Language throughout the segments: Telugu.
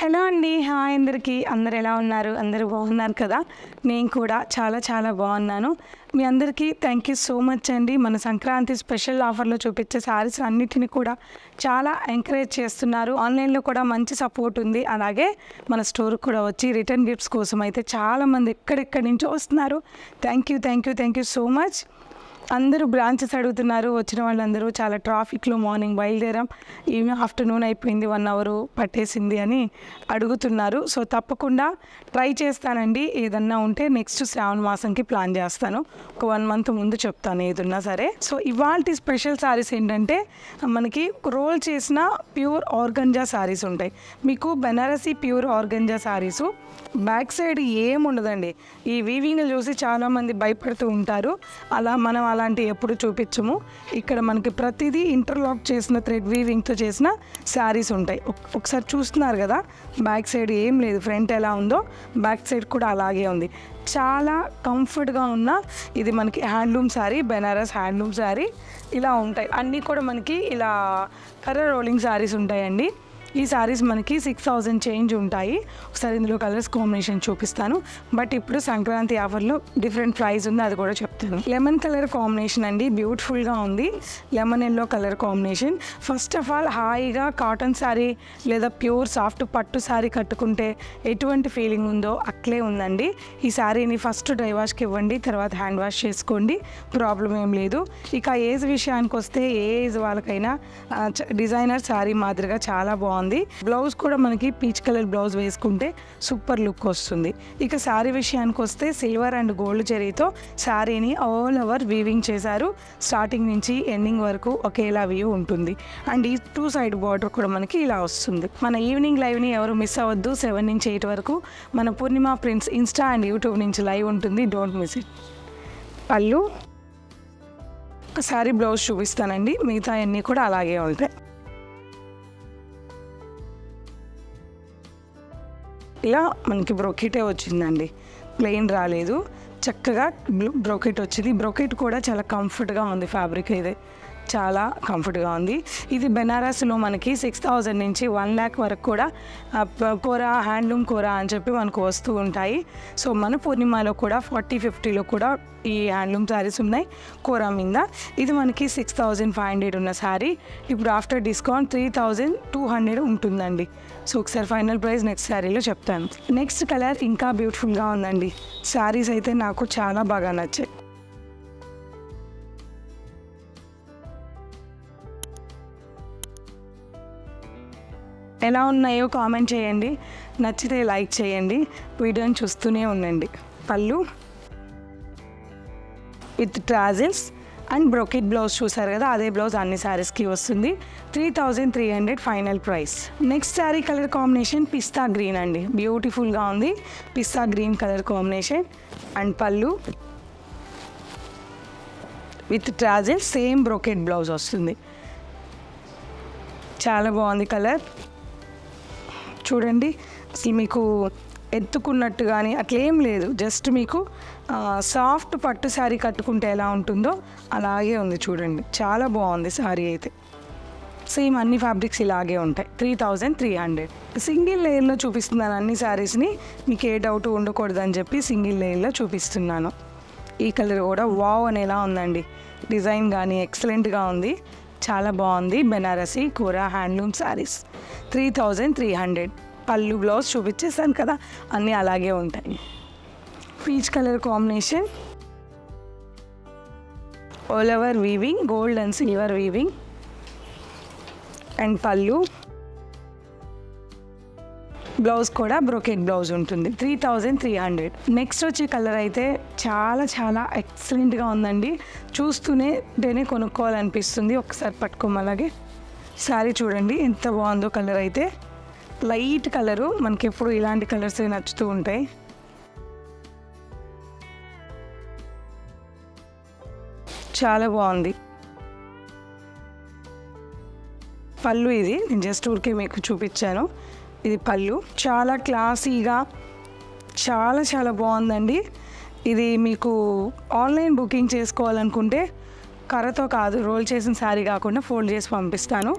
హలో అండి. హాయ్ అందరికీ. అందరు ఎలా ఉన్నారు? అందరూ బాగున్నారు కదా? నేను కూడా చాలా బాగున్నాను. మీ అందరికీ థ్యాంక్ యూ సో మచ్ అండి. మన సంక్రాంతి స్పెషల్ ఆఫర్లో చూపించే శారీస్ అన్నిటిని కూడా చాలా ఎంకరేజ్ చేస్తున్నారు. ఆన్లైన్లో కూడా మంచి సపోర్ట్ ఉంది. అలాగే మన స్టోర్కి కూడా వచ్చి రిటర్న్ గిఫ్ట్స్ కోసం అయితే చాలామంది ఎక్కడెక్కడి నుంచో వస్తున్నారు. Thank you so much. అందరూ బ్రాంచెస్ అడుగుతున్నారు. వచ్చిన వాళ్ళందరూ చాలా ట్రాఫిక్లో మార్నింగ్ బయలుదేరాం, ఈవినింగ్ ఆఫ్టర్నూన్ అయిపోయింది, 1 hour పట్టేసింది అని అడుగుతున్నారు. సో తప్పకుండా ట్రై చేస్తానండి. ఏదన్నా ఉంటే నెక్స్ట్ శ్రావణ మాసంకి ప్లాన్ చేస్తాను. ఒక 1 month ముందు చెప్తాను ఏదున్నా సరే. సో ఇవాల్టి స్పెషల్ శారీస్ ఏంటంటే మనకి రోల్ చేసిన ప్యూర్ ఆర్గంజా శారీస్ ఉంటాయి. మీకు Banarasi pure organza saris back side ఏముండదండి. ఈ వీవింగ్ చూసి చాలామంది భయపడుతూ ఉంటారు. మనం అలాంటి ఎప్పుడు చూపించము. ఇక్కడ మనకి ప్రతిదీ ఇంటర్లాక్ చేసిన థ్రెడ్ వీవింగ్తో చేసిన శారీస్ ఉంటాయి. ఒకసారి చూస్తున్నారు కదా, బ్యాక్ సైడ్ ఏం లేదు. ఫ్రంట్ ఎలా ఉందో బ్యాక్ సైడ్ కూడా అలాగే ఉంది. చాలా కంఫర్ట్గా ఉన్న ఇది మనకి హ్యాండ్లూమ్ శారీ, బెనారస్ హ్యాండ్లూమ్ శారీ. ఇలా ఉంటాయి అన్నీ కూడా మనకి ఇలా కర్ర రోలింగ్ శారీస్ ఉంటాయండి. ఈ శారీస్ మనకి 6000 చేంజ్ ఉంటాయి. ఒకసారి ఇందులో కలర్స్ కాంబినేషన్ చూపిస్తాను. బట్ ఇప్పుడు సంక్రాంతి ఆఫర్లో డిఫరెంట్ ప్రైస్ ఉంది, అది కూడా చెప్తాను. లెమన్ కలర్ కాంబినేషన్ అండి, బ్యూటిఫుల్గా ఉంది. Lemon yellow colour combination. First of all హాయిగా కాటన్ శారీ లేదా ప్యూర్ సాఫ్ట్ పట్టు శారీ కట్టుకుంటే ఎటువంటి ఫీలింగ్ ఉందో అట్లే ఉందండి. ఈ శారీని ఫస్ట్ డ్రై వాష్కి ఇవ్వండి, తర్వాత హ్యాండ్ వాష్ చేసుకోండి, ప్రాబ్లం ఏం లేదు. ఇక ఏజ్ విషయానికి వస్తే ఏ ఏజ్ వాళ్ళకైనా డిజైనర్ శారీ మాదిరిగా చాలా బాగుంది. బ్లౌజ్ కూడా మనకి పీచ్ కలర్ బ్లౌజ్ వేసుకుంటే సూపర్ లుక్ వస్తుంది. ఇక శారీ విషయానికి వస్తే సిల్వర్ అండ్ గోల్డ్ జరీతో శారీని ఆల్ ఓవర్ వీవింగ్ చేశారు. స్టార్టింగ్ నుంచి ఎండింగ్ వరకు ఒకేలా వ్యూ ఉంటుంది. అండ్ ఈ 2 side బార్డర్ కూడా మనకి ఇలా వస్తుంది. మన ఈవినింగ్ లైవ్ని ఎవరు మిస్ అవ్వద్దు. 7 నుంచి 8 వరకు మన పూర్ణిమ ప్రిన్స్ ఇన్స్టా అండ్ యూట్యూబ్ నుంచి లైవ్ ఉంటుంది. Don't miss it. పళ్ళు శారీ బ్లౌజ్ చూపిస్తానండి, మిగతా అన్నీ కూడా అలాగే ఉంటాయి. ఇలా మనకి బ్రోకెటే వచ్చిందండి, ప్లెయిన్ రాలేదు. చక్కగా బ్రోకెట్ వచ్చింది. బ్రోకెట్ కూడా చాలా కంఫర్ట్గా ఉంది. ఫ్యాబ్రిక్ అయితే చాలా కంఫర్ట్గా ఉంది. ఇది బెనారస్లో మనకి 6000 నుంచి 1 lakh వరకు కూడా కోరా హ్యాండ్లూమ్ కోరా అని చెప్పి మనకు వస్తూ ఉంటాయి. సో మన పూర్ణిమలో కూడా 40-50లో కూడా ఈ హ్యాండ్లూమ్ శారీస్ ఉన్నాయి కోరా మీద. ఇది మనకి 6500 ఉన్న శారీ ఇప్పుడు ఆఫ్టర్ డిస్కౌంట్ 3200 ఉంటుందండి. సో ఒకసారి ఫైనల్ ప్రైస్ నెక్స్ట్ శారీలో చెప్తాను. నెక్స్ట్ కలర్ ఇంకా బ్యూటిఫుల్గా ఉందండి. శారీస్ అయితే నాకు చాలా బాగా నచ్చాయి. ఎలా ఉన్నాయో కామెంట్ చేయండి, నచ్చితే లైక్ చేయండి, వీడియోని చూస్తూనే ఉండండి. పళ్ళు with tassels and brocade blouse చూసారు కదా, అదే బ్లౌజ్ అన్ని శారీస్కి వస్తుంది. 3300 final price. Next saree colour combination పిస్తా గ్రీన్ అండి, బ్యూటిఫుల్గా ఉంది. పిస్తా గ్రీన్ కలర్ కాంబినేషన్ అండ్ పళ్ళు with tassels, same brocade blouse వస్తుంది. చాలా బాగుంది కలర్. చూడండి, అసలు మీకు ఎత్తుకున్నట్టు కానీ అట్లేం లేదు. జస్ట్ మీకు సాఫ్ట్ పట్టు శారీ కట్టుకుంటే ఎలా ఉంటుందో అలాగే ఉంది. చూడండి, చాలా బాగుంది శారీ అయితే. సేమ్ అన్ని ఫ్యాబ్రిక్స్ ఇలాగే ఉంటాయి. 3300. సింగిల్ లేయర్లో చూపిస్తున్నాను అన్ని శారీస్ని, మీకు ఏ డౌట్ ఉండకూడదని చెప్పి సింగిల్ లేయర్లో చూపిస్తున్నాను. ఈ కలర్ కూడా వావ్ అనేలా ఉందండి. డిజైన్ కానీ ఎక్సలెంట్గా ఉంది, చాలా బాగుంది. బెనారసీ కోరా హ్యాండ్లూమ్ శారీస్ 3300. పళ్ళు బ్లౌజ్ చూపించేసాను కదా, అన్నీ అలాగే ఉంటాయి. Peach colour combination, all over weaving, gold and silver weaving and పళ్ళు బ్లౌజ్ కూడా బ్రోకెట్ బ్లౌజ్ ఉంటుంది. 3300. నెక్స్ట్ వచ్చే కలర్ అయితే చాలా ఎక్సలెంట్గా ఉందండి. చూస్తూనే కొనుక్కోవాలనిపిస్తుంది. ఒకసారి పట్టుకోమలాగే శారీ చూడండి ఎంత బాగుందో. కలర్ అయితే లైట్ కలరు, మనకి ఎప్పుడు ఇలాంటి కలర్స్ నచ్చుతూ ఉంటాయి. చాలా బాగుంది. పళ్ళు ఇది నేను జస్ట్ ఊరికే మీకు చూపించాను. ఇది పళ్ళు, చాలా క్లాసీగా చాలా బాగుందండి. ఇది మీకు ఆన్లైన్ బుకింగ్ చేసుకోవాలనుకుంటే కర్రతో కాదు, రోల్ చేసిన శారీ కాకుండా ఫోల్డ్ చేసి పంపిస్తాను.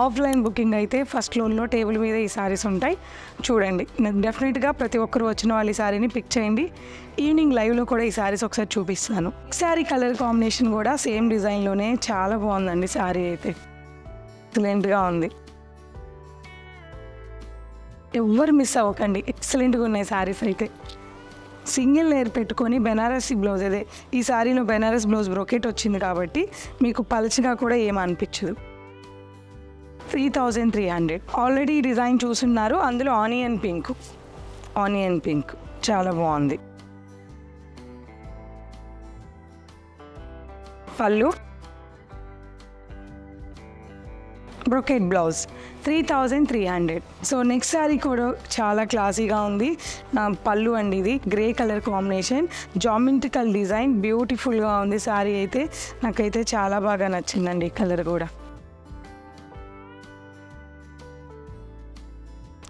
ఆఫ్లైన్ బుకింగ్ అయితే ఫస్ట్ ఫ్లోర్లో టేబుల్ మీద ఈ శారీస్ ఉంటాయి. చూడండి, డెఫినెట్గా ప్రతి ఒక్కరు వచ్చిన వాళ్ళు ఈ శారీని పిక్ చేయండి. ఈవినింగ్ లైవ్లో కూడా ఈ శారీస్ ఒకసారి చూపిస్తాను. శారీ కలర్ కాంబినేషన్ కూడా సేమ్ డిజైన్లోనే చాలా బాగుందండి. శారీ అయితే ఎక్సలెంట్గా ఉంది. ఎవ్వరు మిస్ అవ్వకండి, ఎక్సలెంట్గా ఉన్నాయి శారీస్ అయితే. సింగిల్ లేయర్ పెట్టుకొని బెనారసీ బ్లౌజ్, అదే ఈ శారీలో బెనారస్ బ్లౌజ్ బ్రోకెట్ వచ్చింది కాబట్టి మీకు పలచగా కూడా ఏమనిపించదు. 3300. ఆల్రెడీ ఈ డిజైన్ చూస్తున్నారు, అందులో ఆనియన్ పింక్ చాలా బాగుంది. పళ్ళు, brocade blouse 3300. So next sari కూడా చాలా క్లాసీగా ఉంది. పళ్ళు అండి, ఇది grey colour combination, geometrical design, బ్యూటిఫుల్గా ఉంది శారీ అయితే. నాకైతే చాలా బాగా నచ్చిందండి ఈ కలర్ కూడా,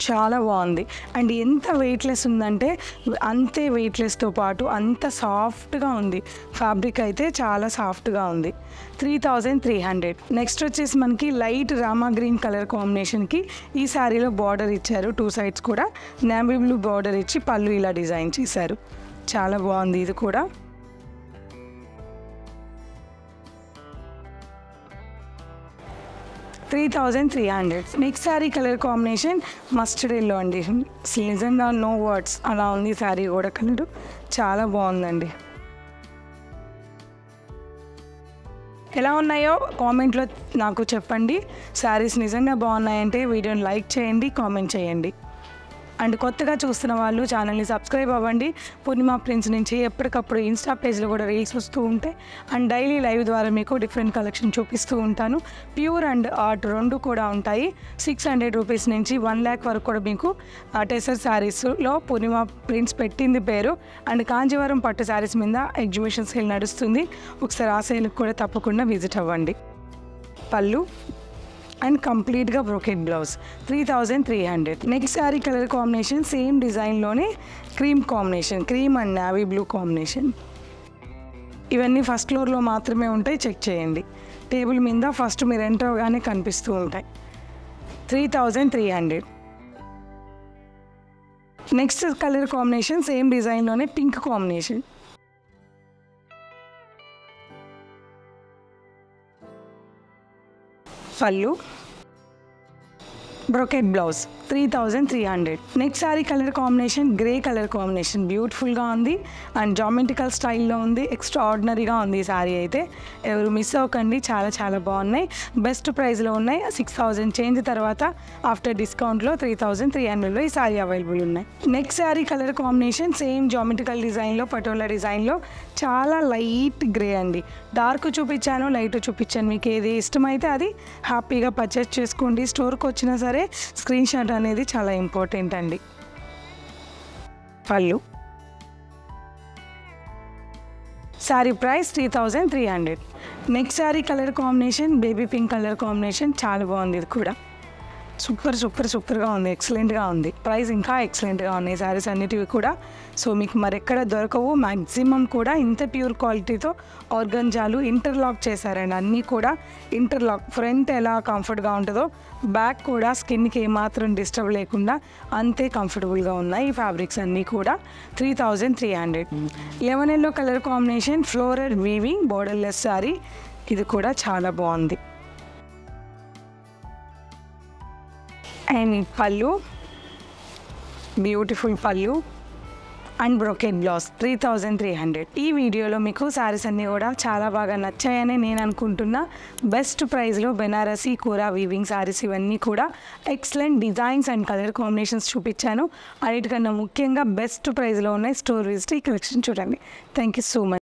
చాలా బాగుంది. అండ్ ఎంత వెయిట్లెస్ ఉందంటే అంతే వెయిట్లెస్తో పాటు అంత సాఫ్ట్గా ఉంది. ఫ్యాబ్రిక్ అయితే చాలా సాఫ్ట్గా ఉంది. 3300. నెక్స్ట్ వచ్చేసి మనకి లైట్ రామా గ్రీన్ కలర్ కాంబినేషన్కి ఈ శారీలో బార్డర్ ఇచ్చారు. 2 సైడ్స్ కూడా నేవీ బ్లూ బార్డర్ ఇచ్చి పళ్ళు ఇలా డిజైన్ చేశారు. చాలా బాగుంది ఇది కూడా. $3,300. Next saree colour combination mustard yellow అండి. నిజంగా నో వర్డ్స్, అలా ఉంది శారీ కూడా. కలర్ చాలా బాగుందండి. ఎలా ఉన్నాయో కామెంట్లో నాకు చెప్పండి. శారీస్ నిజంగా బాగున్నాయంటే వీడియోని లైక్ చేయండి, కామెంట్ చేయండి. అండ్ కొత్తగా చూస్తున్న వాళ్ళు ఛానల్ని సబ్స్క్రైబ్ అవ్వండి. పూర్ణిమ ప్రిన్స్ నుంచి ఎప్పటికప్పుడు ఇన్స్టా పేజ్లో కూడా రీల్స్ వస్తూ ఉంటాయి. అండ్ డైలీ లైవ్ ద్వారా మీకు డిఫరెంట్ కలెక్షన్ చూపిస్తూ ఉంటాను. ప్యూర్ అండ్ ఆర్ట్ రెండు కూడా ఉంటాయి. 600 రూపీస్ నుంచి 1 lakh వరకు కూడా మీకు టెసర్ శారీస్లో పూర్ణిమ ప్రిన్స్ పెట్టింది పేరు. అండ్ కాంజీవరం పట్టు శారీస్ మీద ఎగ్జిబిషన్ సేల్ నడుస్తుంది. ఒకసారి ఆ సేల్కి కూడా తప్పకుండా విజిట్ అవ్వండి. పళ్ళు అండ్ కంప్లీట్గా brocade blouse 3300. Next saree colour combination same డిజైన్లోనే cream combination, cream and navy blue combination. ఇవన్నీ ఫస్ట్ ఫ్లోర్లో మాత్రమే ఉంటాయి, చెక్ చేయండి. టేబుల్ మీద ఫస్ట్ మీరు ఎంటర్ అవగానే కనిపిస్తూ ఉంటాయి. 3300. నెక్స్ట్ కలర్ కాంబినేషన్ సేమ్ డిజైన్లోనే పింక్ కాంబినేషన్. పళ్ళు, brocade blouse 3300. Next saree colour combination grey colour combination, బ్యూటిఫుల్గా ఉంది అండ్ జామెట్రికల్ స్టైల్లో ఉంది. ఎక్స్ట్రా ఆర్డినరీగా ఉంది ఈ శారీ అయితే. ఎవరు మిస్ అవ్వకండి, చాలా చాలా బాగున్నాయి. బెస్ట్ ప్రైస్లో ఉన్నాయి. 6000 చేంజ్ తర్వాత ఆఫ్టర్ డిస్కౌంట్లో 3300లో ఈ శారీ అవైలబుల్ ఉన్నాయి. Next saree colour combination same geometrical డిజైన్లో, పటోలా డిజైన్లో చాలా లైట్ గ్రే అండి. డార్క్ చూపించాను, లైట్ చూపించాను. మీకు ఏది ఇష్టమైతే అది హ్యాపీగా పర్చేస్ చేసుకోండి. స్టోర్కి వచ్చినా సరే స్క్రీన్ షాట్ అనేది చాలా ఇంపార్టెంట్ అండి. పళ్ళు, sari price 3300. Next saree colour combination baby pink colour combination, చాలా బాగుంది. ఇది కూడా సూపర్గా ఉంది, ఎక్సలెంట్గా ఉంది. ప్రైస్ ఇంకా ఎక్సలెంట్గా ఉన్నాయి శారీస్ అన్నిటివి కూడా. సో మీకు మరెక్కడ దొరకవు. మ్యాక్సిమం కూడా ఇంత ప్యూర్ క్వాలిటీతో ఆర్గంజాలు ఇంటర్లాక్ చేశారండి. అన్నీ కూడా ఇంటర్లాక్. ఫ్రంట్ ఎలా కంఫర్ట్గా ఉంటుందో బ్యాక్ కూడా స్కిన్కి ఏమాత్రం డిస్టర్బ్ లేకుండా అంతే కంఫర్టబుల్గా ఉన్నాయి ఈ ఫ్యాబ్రిక్స్ అన్నీ కూడా. 3300. Lemon yellow colour combination floral weaving borderless sari. ఇది కూడా చాలా బాగుంది. అండ్ పళ్ళు, బ్యూటిఫుల్ పళ్ళు అండ్ బ్రోకెట్ బ్లౌజ్ 3300. ఈ వీడియోలో మీకు శారీస్ అన్నీ కూడా చాలా బాగా నచ్చాయని నేను అనుకుంటున్నా. బెస్ట్ ప్రైస్లో బెనారసీ కూర వీవింగ్ శారీస్ ఇవన్నీ కూడా excellent designs and colour combinations చూపించాను. అన్నిటికన్నా ముఖ్యంగా బెస్ట్ ప్రైస్లో ఉన్నాయి. స్టోర్ విజిట్ ఈ కలెక్షన్ చూడండి. Thank you so much.